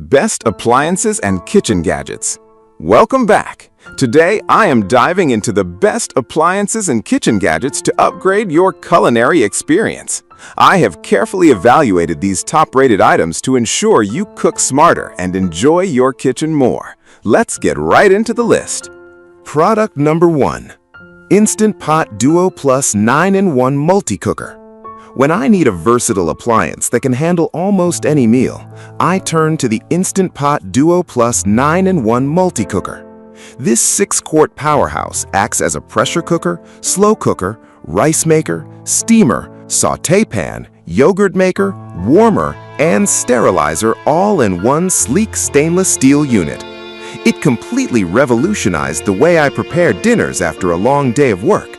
best appliances and kitchen gadgets. Welcome back. Today, I am diving into the best appliances and kitchen gadgets to upgrade your culinary experience. I have carefully evaluated these top-rated items to ensure you cook smarter and enjoy your kitchen more. Let's get right into the list. Product number 1. Instant Pot Duo Plus 9-in-1 Multicooker. When I need a versatile appliance that can handle almost any meal, I turn to the Instant Pot Duo Plus 9-in-1 Multicooker. This 6-quart powerhouse acts as a pressure cooker, slow cooker, rice maker, steamer, sauté pan, yogurt maker, warmer, and sterilizer all in one sleek stainless steel unit. It completely revolutionized the way I prepare dinners after a long day of work.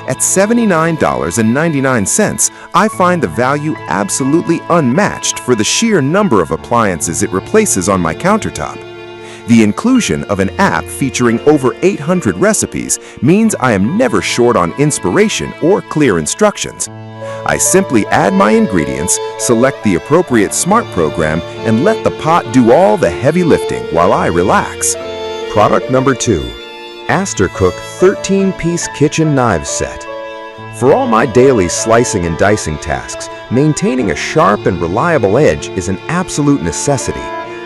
At $79.99, I find the value absolutely unmatched for the sheer number of appliances it replaces on my countertop. The inclusion of an app featuring over 800 recipes means I am never short on inspiration or clear instructions. I simply add my ingredients, select the appropriate smart program, and let the pot do all the heavy lifting while I relax. Product number 2. Astercook 13-piece kitchen knives set. For all my daily slicing and dicing tasks, maintaining a sharp and reliable edge is an absolute necessity.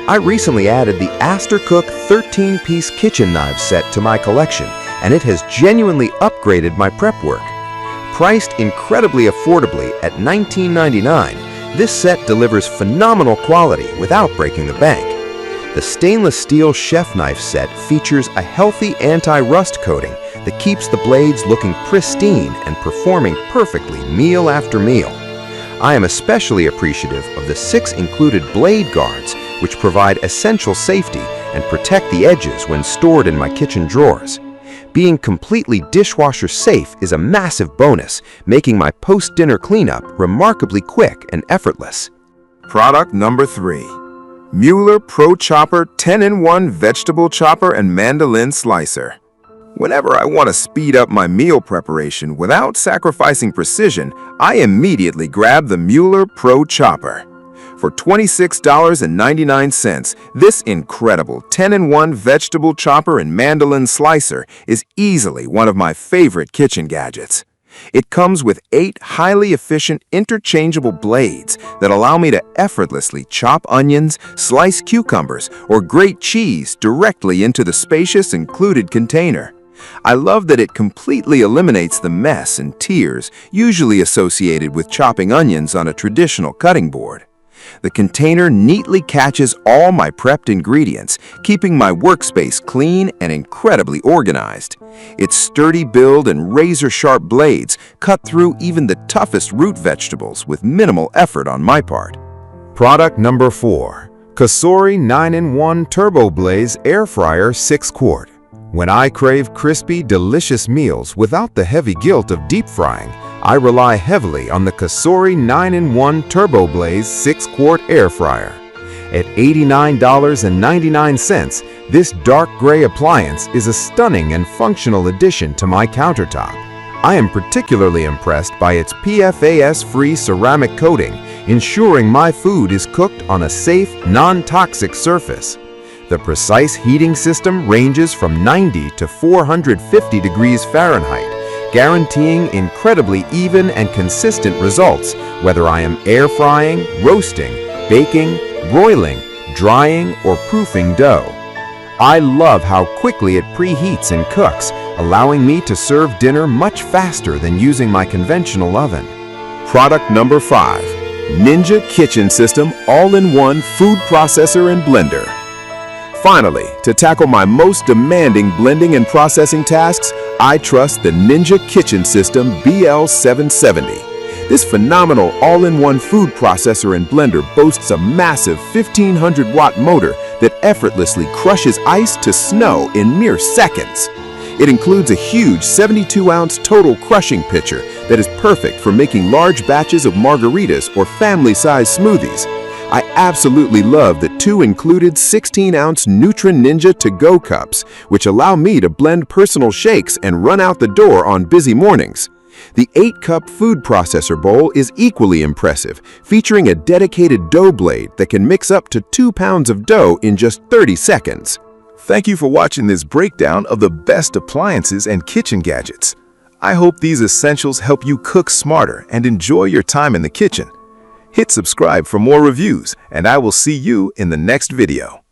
I recently added the Astercook 13-piece kitchen knives set to my collection, and it has genuinely upgraded my prep work. Priced incredibly affordably at $19.99, this set delivers phenomenal quality without breaking the bank. The stainless steel chef knife set features a healthy anti-rust coating that keeps the blades looking pristine and performing perfectly meal after meal. I am especially appreciative of the 6 included blade guards, which provide essential safety and protect the edges when stored in my kitchen drawers. Being completely dishwasher safe is a massive bonus, making my post-dinner cleanup remarkably quick and effortless. Product number 3. Mueller Pro Chopper 10-in-1 Vegetable Chopper and Mandolin Slicer. Whenever I want to speed up my meal preparation without sacrificing precision, I immediately grab the Mueller Pro Chopper. For $26.99, this incredible 10-in-1 vegetable chopper and mandolin slicer is easily one of my favorite kitchen gadgets. It comes with 8 highly efficient interchangeable blades that allow me to effortlessly chop onions, slice cucumbers, or grate cheese directly into the spacious included container. I love that it completely eliminates the mess and tears usually associated with chopping onions on a traditional cutting board. The container neatly catches all my prepped ingredients, keeping my workspace clean and incredibly organized. Its sturdy build and razor-sharp blades cut through even the toughest root vegetables with minimal effort on my part. Product number 4. Cosori 9-in-1 TurboBlaze Air Fryer 6-quart. When I crave crispy, delicious meals without the heavy guilt of deep frying, I rely heavily on the Cosori 9-in-1 TurboBlaze 6-quart air fryer. At $89.99, this dark gray appliance is a stunning and functional addition to my countertop. I am particularly impressed by its PFAS-free ceramic coating, ensuring my food is cooked on a safe, non-toxic surface. The precise heating system ranges from 90 to 450 degrees Fahrenheit, guaranteeing incredibly even and consistent results, whether I am air frying, roasting, baking, broiling, drying, or proofing dough. I love how quickly it preheats and cooks, allowing me to serve dinner much faster than using my conventional oven. Product number 5. Ninja Kitchen System All-in-One Food Processor and Blender. Finally, to tackle my most demanding blending and processing tasks, I trust the Ninja Kitchen System BL770. This phenomenal all-in-one food processor and blender boasts a massive 1500-watt motor that effortlessly crushes ice to snow in mere seconds. It includes a huge 72-ounce total crushing pitcher that is perfect for making large batches of margaritas or family-sized smoothies. I absolutely love the 2 included 16-ounce Ninja to-go cups, which allow me to blend personal shakes and run out the door on busy mornings. The 8-cup food processor bowl is equally impressive, featuring a dedicated dough blade that can mix up to 2 pounds of dough in just 30 seconds. Thank you for watching this breakdown of the best appliances and kitchen gadgets. I hope these essentials help you cook smarter and enjoy your time in the kitchen. Hit subscribe for more reviews, and I will see you in the next video.